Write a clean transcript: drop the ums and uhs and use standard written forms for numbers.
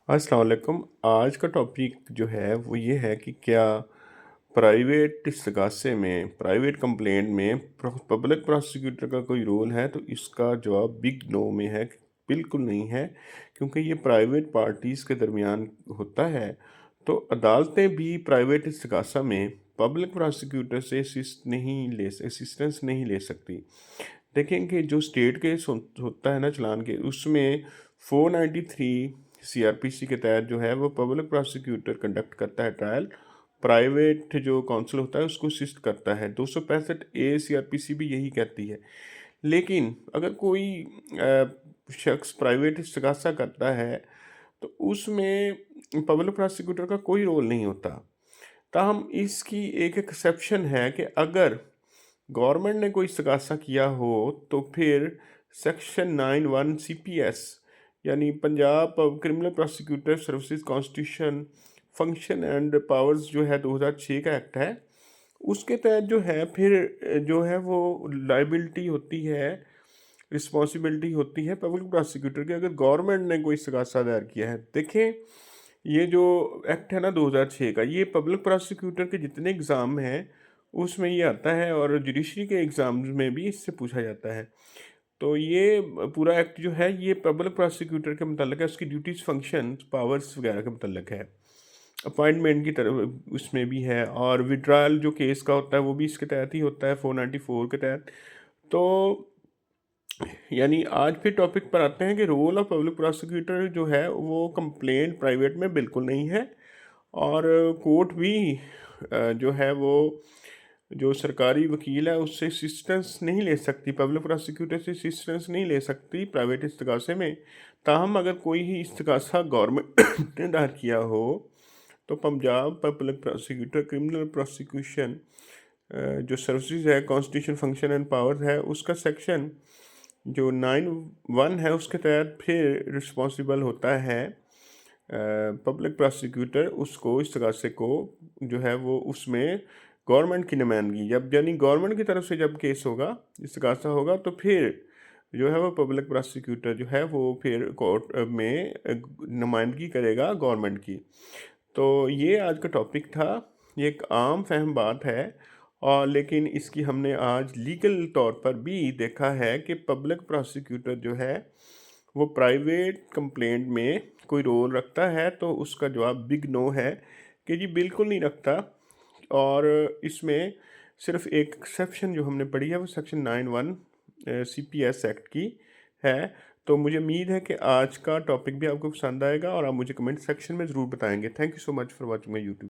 अस्सलाम वालेकुम। आज का टॉपिक जो है वो ये है कि क्या प्राइवेट इस्तगासे में प्राइवेट कंप्लेंट में पब्लिक प्रोसिक्यूटर का कोई रोल है? तो इसका जवाब बिग नो में है कि बिल्कुल नहीं है, क्योंकि ये प्राइवेट पार्टीज़ के दरमियान होता है। तो अदालतें भी प्राइवेट इस्तगासा में पब्लिक प्रोसिक्यूटर से असिस्टेंस नहीं ले सकती। देखें कि जो स्टेट केस होता है ना चालान के, उसमें 493 सीआरपीसी के तहत जो है वो पब्लिक प्रोसिक्यूटर कंडक्ट करता है ट्रायल। प्राइवेट जो काउंसिल होता है उसको असिस्ट करता है। 265 ए सीआरपीसी भी यही कहती है। लेकिन अगर कोई शख्स प्राइवेट इस्तगासा करता है तो उसमें पब्लिक प्रोसिक्यूटर का कोई रोल नहीं होता। ताहम इसकी एक एक्सेप्शन है कि अगर गवर्नमेंट ने कोई इस्तगासा किया हो तो फिर सेक्शन 91 सीपीएस यानी Punjab criminal prosecutor services constitution function and powers जो है 2006 का एक्ट है, उसके तहत जो है फिर जो है वो लाइबिलिटी होती है, रिस्पॉन्सिबिलिटी होती है पब्लिक प्रोसिक्यूटर की अगर गवर्नमेंट ने कोई इस्तगासा दायर किया है। देखें, ये जो एक्ट है ना 2006 का, ये पब्लिक प्रोसिक्यूटर के जितने एग्ज़ाम हैं उसमें ये आता है और जुडिशरी के एग्ज़ाम्स में भी इससे पूछा जाता है। तो ये पूरा एक्ट जो है ये पब्लिक प्रोसिक्यूटर के मुतल्लिक़ है, उसकी ड्यूटीज़, फंक्शंस, पावर्स वगैरह के मुतल्लिक़ है। अपॉइंटमेंट की तरफ उसमें भी है और विड्रॉल जो केस का होता है वो भी इसके तहत ही होता है 494 के तहत। तो यानी आज फिर टॉपिक पर आते हैं कि रोल ऑफ पब्लिक प्रोसिक्यूटर जो है वो कंप्लेंट प्राइवेट में बिल्कुल नहीं है। और कोर्ट भी जो है वो जो सरकारी वकील है उससे असिस्टेंस नहीं ले सकती, पब्लिक प्रोसिक्यूटर से असिस्टेंस नहीं ले सकती प्राइवेट इस्तगासे में। ताहम अगर कोई ही इस्तगासा गवर्नमेंट ने दायर किया हो तो Punjab public prosecutor criminal prosecution जो सर्विसेज है, कॉन्स्टिट्यूशन फंक्शन एंड पावर्स है, उसका सेक्शन जो 91 है उसके तहत फिर रिस्पॉन्सिबल होता है पब्लिक प्रोसिक्यूटर उसको इस्तगासे को जो है वो उसमें गवर्नमेंट की नुमाइंदगी, जब यानी गवर्नमेंट की तरफ से जब केस होगा, इस्तगासा होगा, तो फिर जो है वो पब्लिक प्रोसिक्यूटर जो है वो फिर कोर्ट में नुमाइंदगी करेगा गवर्नमेंट की। तो ये आज का टॉपिक था। ये एक आम फहम बात है और लेकिन इसकी हमने आज लीगल तौर पर भी देखा है कि पब्लिक प्रोसिक्यूटर जो है वो प्राइवेट कंप्लेंट में कोई रोल रखता है, तो उसका जवाब बिग नो है कि जी बिल्कुल नहीं रखता। और इसमें सिर्फ एक एक्सेप्शन जो हमने पढ़ी है वो सेक्शन 91 सीपीएस एक्ट की है। तो मुझे उम्मीद है कि आज का टॉपिक भी आपको पसंद आएगा और आप मुझे कमेंट सेक्शन में ज़रूर बताएंगे। Thank you so much for watching my YouTube.